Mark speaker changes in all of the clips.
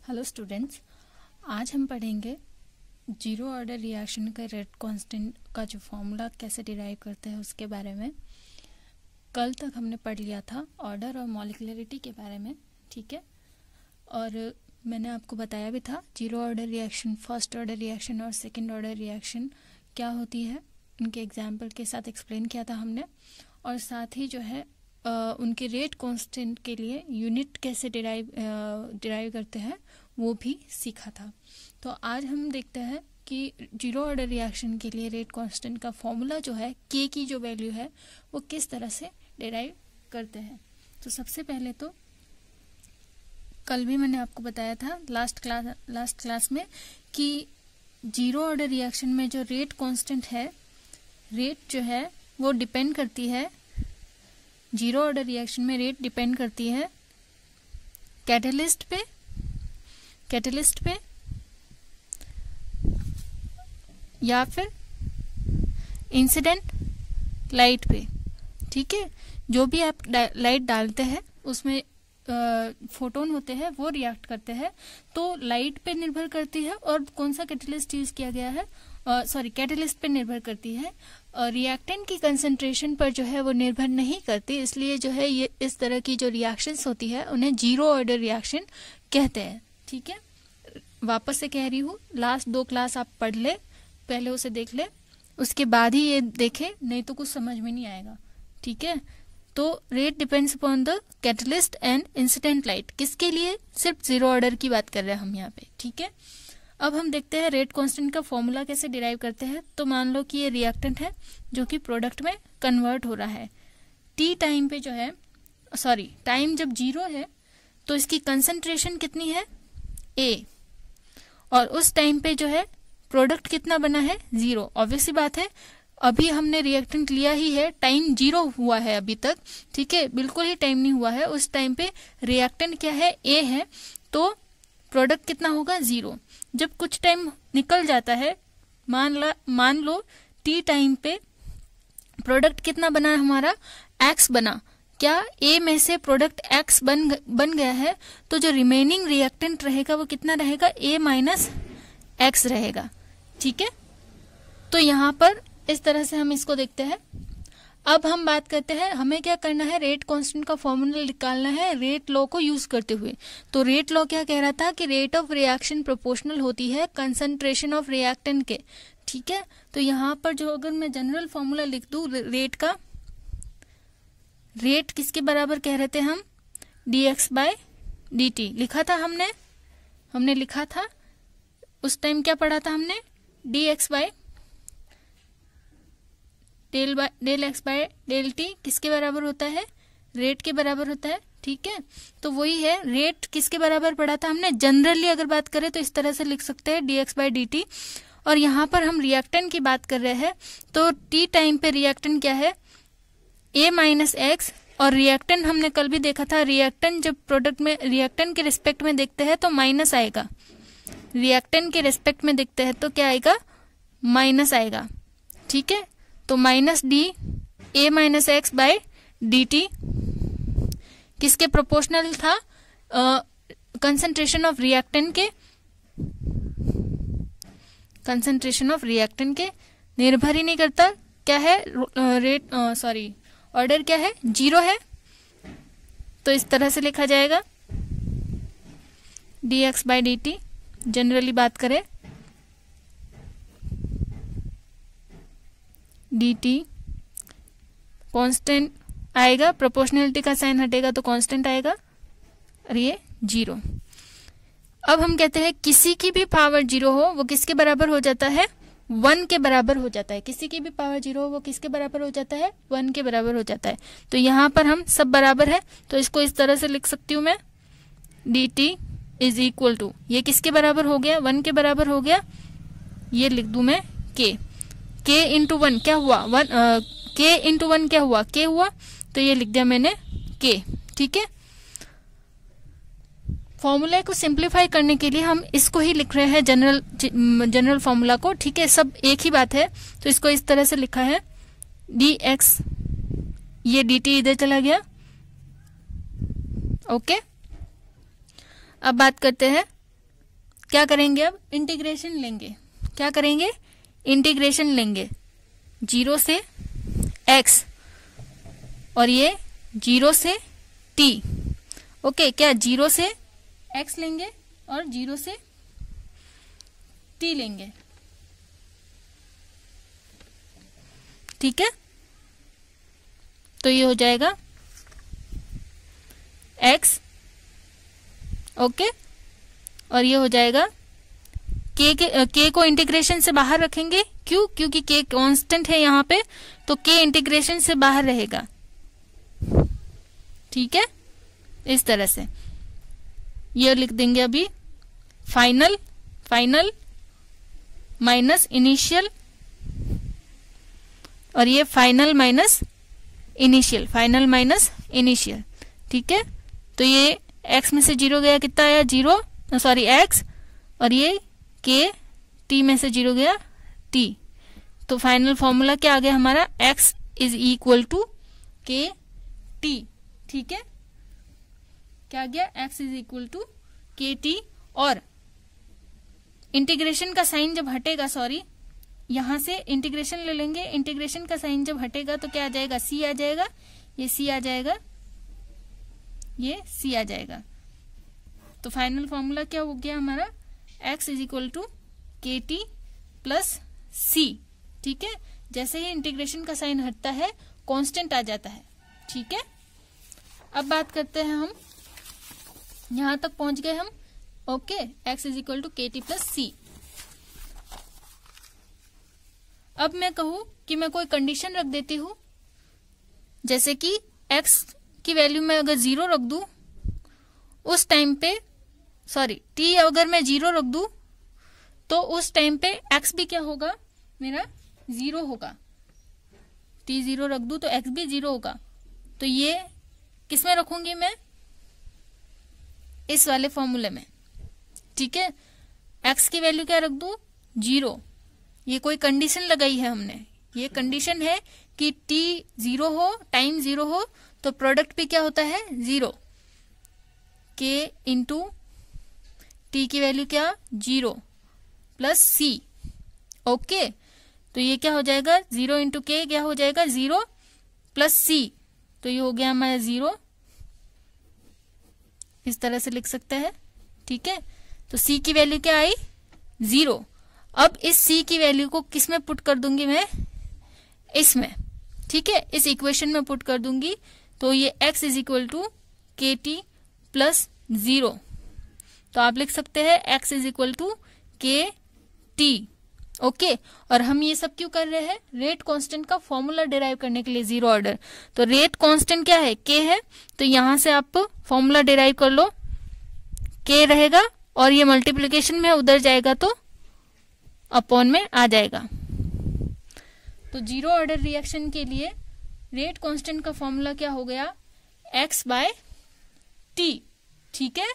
Speaker 1: Hello students, आज हम पढ़ेंगे जीरो ऑर्डर रिएक्शन का रेट कांस्टेंट का जो फॉर्मूला कैसे डिराइव करते हैं उसके बारे में। कल तक हमने पढ़ लिया था ऑर्डर और मॉलिक्युलरिटी के बारे में, ठीक है। और मैंने आपको बताया भी था zero order reaction, first order reaction और सेकंड ऑर्डर रिएक्शन क्या होती है, उनके एग्जाम्पल के साथ एक्सप्लेन किया था हमने। और साथ ही जो है उनके रेट कांस्टेंट के लिए यूनिट कैसे डिराइव करते हैं वो भी सीखा था। तो आज हम देखते हैं कि जीरो ऑर्डर रिएक्शन के लिए रेट कांस्टेंट का फॉर्मूला जो है के की जो वैल्यू है वो किस तरह से डिराइव करते हैं। तो सबसे पहले तो कल भी मैंने आपको बताया था लास्ट क्लास में कि जीरो ऑर्डर रिएक्शन में जो रेट कांस्टेंट है, रेट जो है वो डिपेंड करती है, जीरो ऑर्डर रिएक्शन में रेट डिपेंड करती है कैटलिस्ट पे या फिर इंसिडेंट लाइट पे, ठीक है। जो भी आप लाइट डालते हैं उसमें फोटोन होते हैं वो रिएक्ट करते हैं, तो लाइट पे निर्भर करती है और कौन सा कैटलिस्ट यूज किया गया है, कैटलिस्ट पे निर्भर करती है। रिएक्टेंट की कंसंट्रेशन पर जो है वो निर्भर नहीं करती, इसलिए जो है ये इस तरह की जो रिएक्शंस होती है उन्हें जीरो ऑर्डर रिएक्शन कहते हैं, ठीक है। वापस से कह रही हूँ, लास्ट 2 क्लास आप पढ़ ले, पहले उसे देख ले, उसके बाद ही ये देखे, नहीं तो कुछ समझ में नहीं आएगा, ठीक है। तो rate depends upon the catalyst and incident light, किसके लिए? सिर्फ जीरो ऑर्डर की बात कर रहे हैं हम यहाँ पे, ठीक है। अब हम देखते हैं रेट कांस्टेंट का फॉर्मूला कैसे डिराइव करते हैं। तो मान लो कि ये रिएक्टेंट है जो कि प्रोडक्ट में कन्वर्ट हो रहा है। टी टाइम पे जो है, टाइम जब जीरो है तो इसकी कंसंट्रेशन कितनी है? ए। और उस टाइम पे जो है प्रोडक्ट कितना बना है? 0। ऑब्वियस सी बात है, अभी हमने रिएक्टेंट लिया ही है, टाइम 0 हुआ है अभी तक, ठीक है, बिल्कुल ही टाइम नहीं हुआ है। उस टाइम पे रिएक्टेंट क्या है? ए है, तो प्रोडक्ट कितना होगा? 0। जब कुछ टाइम निकल जाता है, मान लो टी टाइम पे प्रोडक्ट कितना बना है हमारा? एक्स बना। क्या ए में से प्रोडक्ट एक्स बन गया है, तो जो रिमेनिंग रिएक्टेंट रहेगा वो कितना रहेगा? ए माइनस एक्स रहेगा, ठीक है। तो यहाँ पर इस तरह से हम इसको देखते हैं। अब हम बात करते हैं हमें क्या करना है, रेट कांस्टेंट का फॉर्मूला निकालना है रेट लॉ को यूज करते हुए। तो रेट लॉ क्या कह रहा था कि रेट ऑफ रिएक्शन प्रोपोर्शनल होती है कंसंट्रेशन ऑफ रिएक्टेंट के, ठीक है। तो यहाँ पर जो अगर मैं जनरल फॉर्मूला लिख दूं रेट का, रेट किसके बराबर कह रहे थे हम? dx/dt लिखा था हमने लिखा था उस टाइम, क्या पढ़ा था हमने? Del x by del t किसके बराबर होता है? रेट के बराबर होता है, ठीक है। तो वही है, रेट किसके बराबर पढ़ा था हमने? जनरली अगर बात करें तो इस तरह से लिख सकते हैं dx/dt। और यहाँ पर हम रिएक्टेंट की बात कर रहे हैं, तो टी टाइम पे रिएक्टेंट क्या है? a minus x. और रिएक्टेंट हमने कल भी देखा था, रिएक्टेंट जब प्रोडक्ट में रिएक्टेंट के रिस्पेक्ट में देखते हैं तो माइनस आएगा, रिएक्टेंट के रिस्पेक्ट में देखते हैं तो क्या आएगा? माइनस आएगा, ठीक है। तो minus d a minus x by d t किसके प्रोपोर्शनल था? कंसंट्रेशन ऑफ रिएक्टेंट के निर्भर ही नहीं करता। क्या है? ऑर्डर क्या है? 0 है, तो इस तरह से लिखा जाएगा dx/dt। जनरली बात करें dt कांस्टेंट आएगा, प्रोपोर्शनलिटी का साइन हटेगा तो कांस्टेंट आएगा, और ये 0। अब हम कहते हैं किसी की भी पावर 0 हो वो किसके बराबर हो जाता है? 1 के बराबर हो जाता है। किसी की भी पावर 0 हो वो किसके बराबर हो जाता है? 1 के बराबर हो जाता है। तो यहाँ पर हम सब बराबर है, तो इसको इस तरह से लिख सकती हूँ मैं, dt इज इक्वल टू, ये किसके बराबर हो गया? 1 के बराबर हो गया। ये लिख दूं मैं k इंटू 1 क्या हुआ? k इंटू 1 क्या हुआ? k हुआ, तो ये लिख दिया मैंने k, ठीक है। फॉर्मूला को सिंप्लीफाई करने के लिए हम इसको ही लिख रहे हैं, जनरल फॉर्मूला को, ठीक है, सब एक ही बात है। तो इसको इस तरह से लिखा है dx, ये dt इधर चला गया, ओके। अब बात करते हैं क्या करेंगे, अब इंटीग्रेशन लेंगे। क्या करेंगे, इंटीग्रेशन लेंगे 0 से x और ये 0 से t। ओके, क्या 0 से x लेंगे और 0 से t लेंगे, ठीक है। तो ये हो जाएगा x, ओके, और ये हो जाएगा k को इंटीग्रेशन से बाहर रखेंगे। क्यों, क्योंकि k कांस्टेंट है यहाँ पे, तो k इंटीग्रेशन से बाहर रहेगा, ठीक है। इस तरह से ये लिख देंगे अभी फाइनल माइनस इनिशियल, और ये फाइनल माइनस इनिशियल, ठीक है। तो ये x में से 0 गया, कितना आया 0, सॉरी x, और ये k t में से 0 गया t। तो फाइनल फॉर्मूला क्या आ गया हमारा, x is equal to k t, ठीक है। क्या आ गया, x इज इक्वल टू के टी, और इंटीग्रेशन का साइन जब हटेगा, सॉरी यहां से इंटीग्रेशन ले लेंगे, इंटीग्रेशन का साइन जब हटेगा तो क्या आ जाएगा, c आ जाएगा, ये c आ जाएगा, ये c आ जाएगा। तो फाइनल फॉर्मूला क्या हो गया हमारा, x इज इक्वल टू के टी प्लस c, ठीक है। जैसे ही इंटीग्रेशन का साइन हटता है कांस्टेंट आ जाता है, ठीक है। अब बात करते हैं हम, यहां तक पहुंच गए हम, okay, x is equal to के टी प्लस सी। अब मैं कहूं कि मैं कोई कंडीशन रख देती हूं, जैसे कि x की वैल्यू में अगर 0 रख दूं, उस टाइम पे, सॉरी t अगर मैं 0 रख दूं तो उस टाइम पे x भी क्या होगा, मेरा 0 होगा। t 0 रख दूं तो x भी 0 होगा। तो ये किस में रखूंगी मैं, इस वाले फॉर्मूले में, ठीक है। x की वैल्यू क्या रख दूं, 0। ये कोई कंडीशन लगाई है हमने, ये कंडीशन है कि t 0 हो, टाइम 0 हो, तो प्रोडक्ट भी क्या होता है 0। k इंटू टी की वैल्यू क्या 0 प्लस c, ओके। तो ये क्या हो जाएगा, 0 इंटू के क्या हो जाएगा 0 प्लस c, तो ये हो गया हमारा 0, इस तरह से लिख सकते हैं, ठीक है। तो c की वैल्यू क्या आई 0। अब इस c की वैल्यू को किस में पुट कर दूंगी मैं, इसमें, ठीक है, इस इक्वेशन में पुट कर दूंगी। तो ये x इज इक्वल टू के टी प्लस 0, तो आप लिख सकते हैं x इज इक्वल टू के टी, ओके। और हम ये सब क्यों कर रहे हैं, रेट कांस्टेंट का फॉर्मूला डिराइव करने के लिए, 0 ऑर्डर। तो रेट कांस्टेंट क्या है, k है, तो यहां से आप फॉर्मूला डिराइव कर लो, k रहेगा, और ये मल्टीप्लिकेशन में उधर जाएगा तो अपॉन में आ जाएगा। तो 0 ऑर्डर रिएक्शन के लिए रेट कांस्टेंट का फॉर्मूला क्या हो गया, x बाय टी, ठीक है।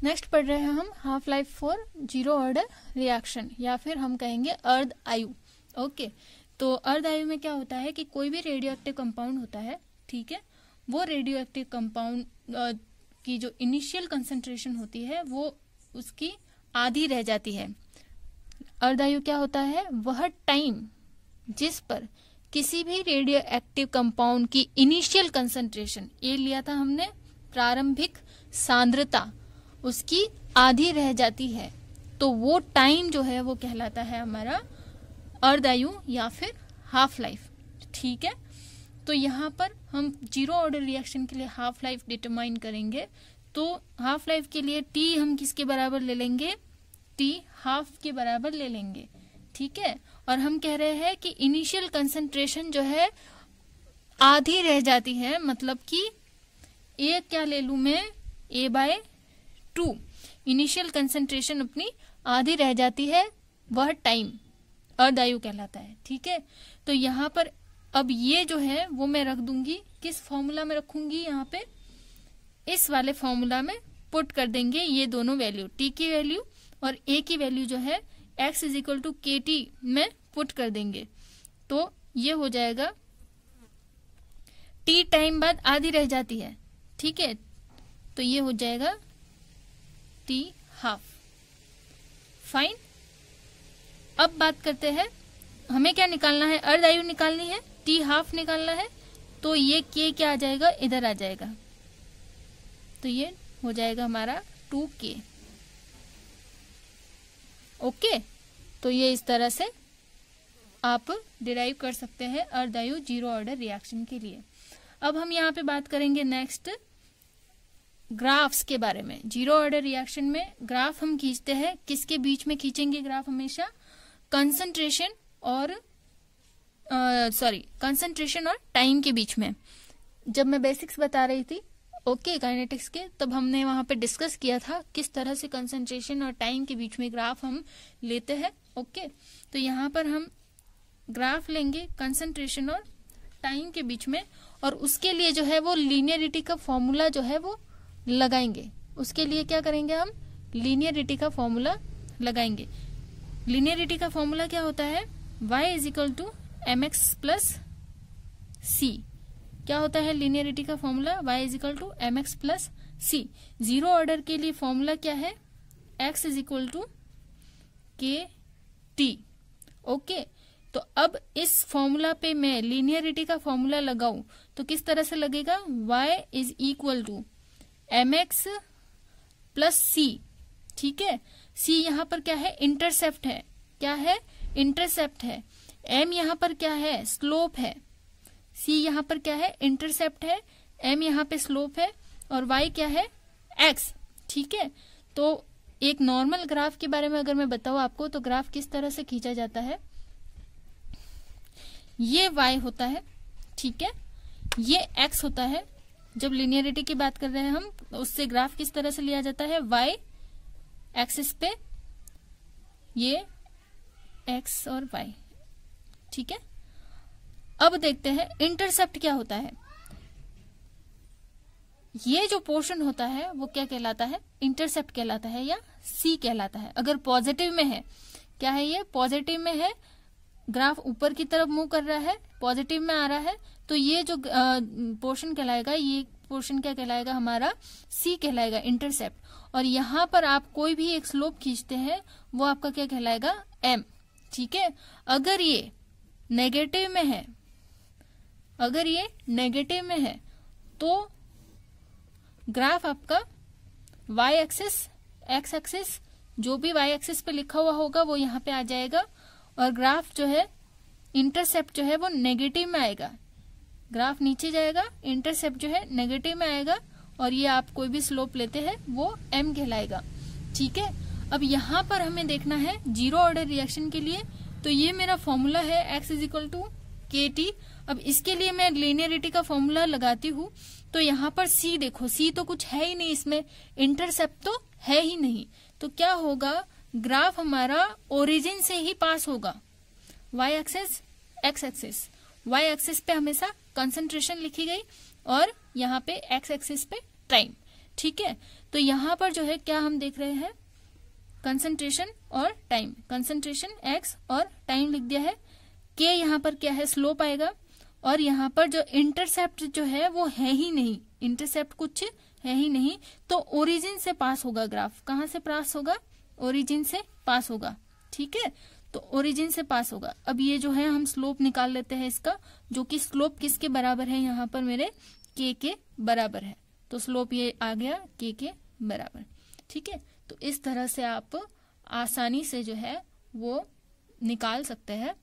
Speaker 1: नेक्स्ट पढ़ रहे हैं हम half life for 0 order reaction, या फिर हम कहेंगे अर्ध आयु, ओके। तो अर्ध आयु में क्या होता है कि कोई भी रेडियो एक्टिव कंपाउंड होता है, ठीक है, वो रेडियो एक्टिव कंपाउंड की जो इनिशियल कंसंट्रेशन होती है वो उसकी आधी रह जाती है। अर्ध आयु क्या होता है, वह टाइम जिस पर किसी भी रेडियो एक्टिव कंपाउंड की इनिशियल कंसंट्रेशन, ये लिया था हमने प्रारंभिक सांद्रता, उसकी आधी रह जाती है, तो वो टाइम जो है वो कहलाता है हमारा अर्ध आयु या फिर हाफ लाइफ, ठीक है। तो यहाँ पर हम 0 ऑर्डर रिएक्शन के लिए हाफ लाइफ डिटरमाइन करेंगे। तो हाफ लाइफ के लिए टी हम किसके बराबर ले लेंगे, टी हाफ के बराबर ले लेंगे, ठीक है। और हम कह रहे हैं कि इनिशियल कंसंट्रेशन जो है आधी रह जाती है, मतलब कि ए क्या ले लूं मैं, ए बाय 2, इनिशियल कंसंट्रेशन अपनी आधी रह जाती है, वह टाइम अर्ध आयु कहलाता है, ठीक है। तो यहाँ पर अब ये जो है वो मैं रख दूंगी, किस फॉर्मूला में रखूंगी, यहाँ पे इस वाले फॉर्मूला में पुट कर देंगे ये दोनों वैल्यू, टी की वैल्यू और ए की वैल्यू जो है x इज इक्वल टू के टी में पुट कर देंगे। तो ये हो जाएगा, टी टाइम बाद आधी रह जाती है, ठीक है, तो ये हो जाएगा टी हाफ, फाइन। अब बात करते हैं, हमें क्या निकालना है, अर्ध आयु निकालनी है, टी हाफ निकालना है, तो ये के क्या आ जाएगा, इधर आ जाएगा, तो ये हो जाएगा हमारा 2k। ओके, तो ये इस तरह से आप डिराइव कर सकते हैं अर्ध आयु जीरो ऑर्डर रिएक्शन के लिए। अब हम यहाँ पे बात करेंगे नेक्स्ट ग्राफ्स के बारे में। जीरो ऑर्डर रिएक्शन में ग्राफ हम खींचते हैं, किसके बीच में खींचेंगे ग्राफ, हमेशा कंसंट्रेशन और कंसंट्रेशन और टाइम के बीच में। जब मैं बेसिक्स बता रही थी ओके काइनेटिक्स के, तब हमने वहां पे डिस्कस किया था किस तरह से कंसंट्रेशन और टाइम के बीच में ग्राफ हम लेते हैं। ओके, तो यहाँ पर हम ग्राफ लेंगे कंसंट्रेशन और टाइम के बीच में, और उसके लिए जो है वो लीनियरिटी का फॉर्मूला जो है वो लगाएंगे। उसके लिए क्या करेंगे, हम लीनियरिटी का फॉर्मूला लगाएंगे। लीनियरिटी का फॉर्मूला क्या होता है, y is equal to mx plus C. क्या होता है लीनियरिटी का formula, y is equal to mx plus C. Zero order के लिए फॉर्मूला क्या है, x इज इक्वल टू के टी। ओके, तो अब इस फॉर्मूला पे मैं लीनियरिटी का फॉर्मूला लगाऊं तो किस तरह से लगेगा, y is equal to mx plus C. ठीक है, c यहाँ पर क्या है, इंटरसेप्ट है, क्या है, इंटरसेप्ट है। m यहाँ पर क्या है, स्लोप है। c यहाँ पर क्या है, इंटरसेप्ट है। m यहाँ पे स्लोप है, और y क्या है, x। ठीक है, तो एक नॉर्मल ग्राफ के बारे में अगर मैं बताऊं आपको, तो ग्राफ किस तरह से खींचा जाता है, ये y होता है, ठीक है, ये x होता है। जब लिनियरिटी की बात कर रहे हैं हम, उससे ग्राफ किस तरह से लिया जाता है, y एक्सिस पे ये x और y। ठीक है, अब देखते हैं इंटरसेप्ट क्या होता है। ये जो पोर्शन होता है वो क्या कहलाता है, इंटरसेप्ट कहलाता है या सी कहलाता है। अगर पॉजिटिव में है, क्या है ये, पॉजिटिव में है, ग्राफ ऊपर की तरफ मूव कर रहा है, पॉजिटिव में आ रहा है, तो ये जो पोर्शन कहलाएगा, ये पोर्शन क्या कहलाएगा, हमारा सी कहलाएगा, इंटरसेप्ट। और यहाँ पर आप कोई भी एक स्लोप खींचते हैं, वो आपका क्या कहलाएगा, एम। ठीक है, अगर ये नेगेटिव में है, अगर ये नेगेटिव में है, तो ग्राफ आपका y एक्सिस, x एक्सिस, जो भी y एक्सिस पे लिखा हुआ होगा वो यहाँ पे आ जाएगा, और ग्राफ जो है इंटरसेप्ट जो है वो नेगेटिव में आएगा। ग्राफ नीचे जाएगा, इंटरसेप्ट जो है नेगेटिव में आएगा, और ये आप कोई भी स्लोप लेते हैं वो m कहलाएगा। ठीक है, अब यहाँ पर हमें देखना है जीरो ऑर्डर रिएक्शन के लिए, तो ये मेरा फॉर्मूला है x इज इक्वल टू के टी। अब इसके लिए मैं लीनियरिटी का फॉर्मूला लगाती हूँ, तो यहाँ पर c देखो, c तो कुछ है ही नहीं, इसमें इंटरसेप्ट तो है ही नहीं, तो क्या होगा, ग्राफ हमारा ओरिजिन से ही पास होगा। y axis, x axis, y axis पे हमेशा कंसंट्रेशन लिखी गई, और यहाँ पे x एक्सिस पे टाइम। ठीक है, तो यहाँ पर जो है क्या हम देख रहे हैं, कंसंट्रेशन और टाइम, कंसंट्रेशन x और टाइम लिख दिया है। k यहाँ पर क्या है, स्लोप आएगा, और यहाँ पर जो इंटरसेप्ट जो है वो है ही नहीं, इंटरसेप्ट कुछ है ही नहीं, तो ओरिजिन से पास होगा ग्राफ। कहाँ से पास होगा, ओरिजिन से पास होगा। ठीक है, तो ओरिजिन से पास होगा। अब ये जो है हम स्लोप निकाल लेते हैं इसका, जो कि स्लोप किसके बराबर है, यहाँ पर मेरे k के बराबर है, तो स्लोप ये आ गया k के बराबर। ठीक है, तो इस तरह से आप आसानी से जो है वो निकाल सकते हैं,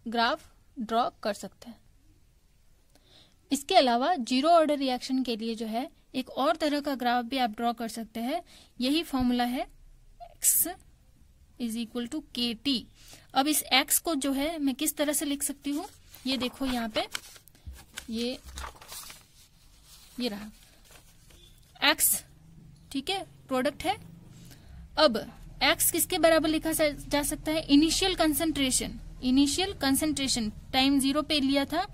Speaker 1: ग्राफ ड्रॉ कर सकते हैं। इसके अलावा जीरो ऑर्डर रिएक्शन के लिए जो है एक और तरह का ग्राफ भी आप ड्रॉ कर सकते हैं। यही फॉर्मूला है x इज इक्वल टू के टी। अब इस x को जो है मैं किस तरह से लिख सकती हूँ, ये देखो यहाँ पे ये रहा x, ठीक है, प्रोडक्ट है। अब x किसके बराबर लिखा जा सकता है, initial concentration, initial concentration time 0 पे लिया था,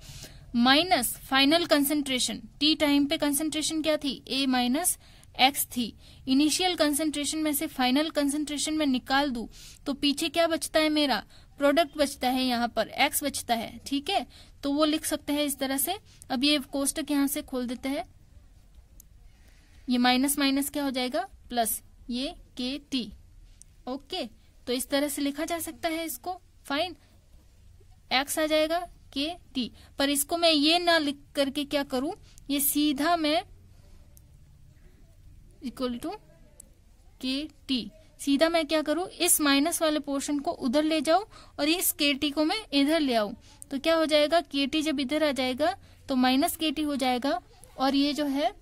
Speaker 1: minus final concentration, t time पे कंसंट्रेशन क्या थी, a माइनस x थी। इनिशियल कंसंट्रेशन में से फाइनल कंसंट्रेशन में निकाल दूं तो पीछे क्या बचता है, मेरा प्रोडक्ट बचता है, यहाँ पर x बचता है। ठीक है, तो वो लिख सकते हैं इस तरह से। अब ये कोष्टक यहाँ से खोल देते हैं, ये माइनस माइनस क्या हो जाएगा, प्लस ये KT। ओके, तो इस तरह से लिखा जा सकता है इसको। फाइन, x आ जाएगा KT, पर इसको मैं ये ना लिख करके क्या करूं, ये सीधा मैं इक्वल टू KT, सीधा मैं क्या करूं, इस माइनस वाले पोर्शन को उधर ले जाऊं और इस KT को मैं इधर ले आऊं। तो क्या हो जाएगा, KT जब इधर आ जाएगा तो माइनस KT हो जाएगा, और ये जो है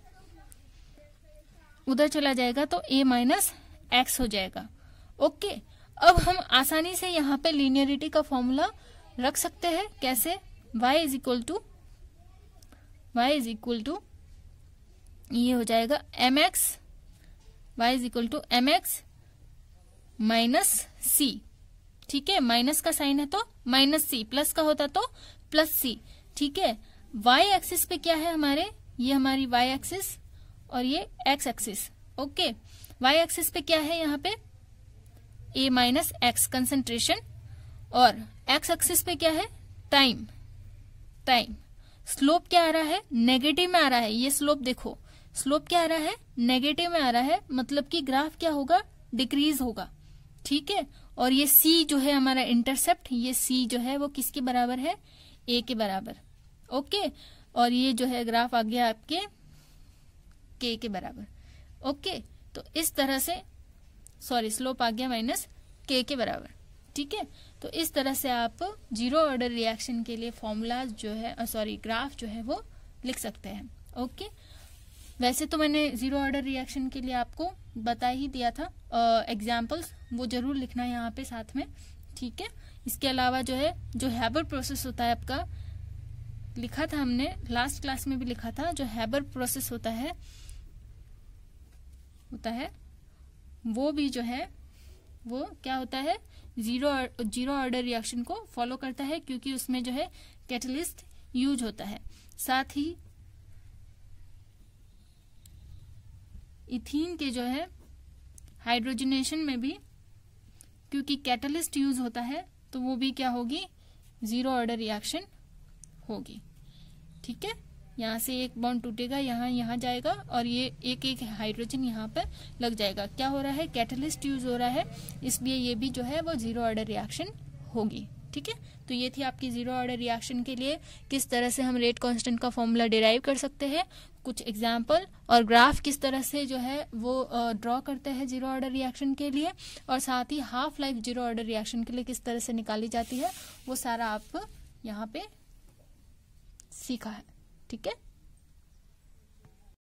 Speaker 1: उधर चला जाएगा तो A माइनस एक्स हो जाएगा। ओके, अब हम आसानी से यहाँ पे लीनियरिटी का फॉर्मूला रख सकते हैं। कैसे, y इज इक्वल टू ये हो जाएगा mx, y is equal to mx minus c। ठीक है, माइनस का साइन है तो माइनस c, प्लस का होता तो प्लस c। ठीक है, y एक्सिस पे क्या है हमारे, ये हमारी y एक्सिस और ये x axis. Okay, y axis पे क्या है यहाँ पे a माइनस एक्स कंसेंट्रेशन, और x एक्सिस पे क्या है टाइम। स्लोप क्या आ रहा है, नेगेटिव में आ रहा है। ये स्लोप देखो, स्लोप क्या आ रहा है, नेगेटिव में आ रहा है, मतलब कि ग्राफ क्या होगा, डिक्रीज होगा। ठीक है, और ये c जो है हमारा इंटरसेप्ट, ये c जो है वो किसके बराबर है, a के बराबर। ओके, और ये जो है ग्राफ आ गया आपके k के बराबर। ओके, तो इस तरह से स्लोप आ गया माइनस k के बराबर। ठीक है, तो इस तरह से आप जीरो ऑर्डर रिएक्शन के लिए फॉर्मूला जो है ग्राफ जो है वो लिख सकते हैं। ओके, वैसे तो मैंने जीरो ऑर्डर रिएक्शन के लिए आपको बता ही दिया था, एग्जाम्पल्स वो जरूर लिखना है यहाँ पे साथ में। ठीक है, इसके अलावा जो है जो हैबर प्रोसेस होता है आपका, लिखा था हमने लास्ट क्लास में भी लिखा था, जो हैबर प्रोसेस होता है वो भी जो है वो क्या होता है, जीरो ऑर्डर रिएक्शन को फॉलो करता है, क्योंकि उसमें जो है कैटलिस्ट यूज होता है। साथ ही इथीन के जो है हाइड्रोजनेशन में भी क्योंकि कैटलिस्ट यूज होता है, तो वो भी क्या होगी, जीरो ऑर्डर रिएक्शन होगी। ठीक है, यहाँ से एक बॉन्ड टूटेगा, यहाँ जाएगा, और ये एक हाइड्रोजन यहाँ पर लग जाएगा। क्या हो रहा है, कैटलिस्ट यूज हो रहा है, इसलिए ये भी जो है वो जीरो ऑर्डर रिएक्शन होगी। ठीक है, तो ये थी आपकी जीरो ऑर्डर रिएक्शन के लिए किस तरह से हम रेट कांस्टेंट का फॉर्मूला डिराइव कर सकते हैं, कुछ एग्जाम्पल, और ग्राफ किस तरह से जो है वो ड्रॉ करते हैं जीरो ऑर्डर रिएक्शन के लिए, और साथ ही half life zero order reaction के लिए किस तरह से निकाली जाती है, वो सारा आप यहाँ पे सीखा है। ठीक है।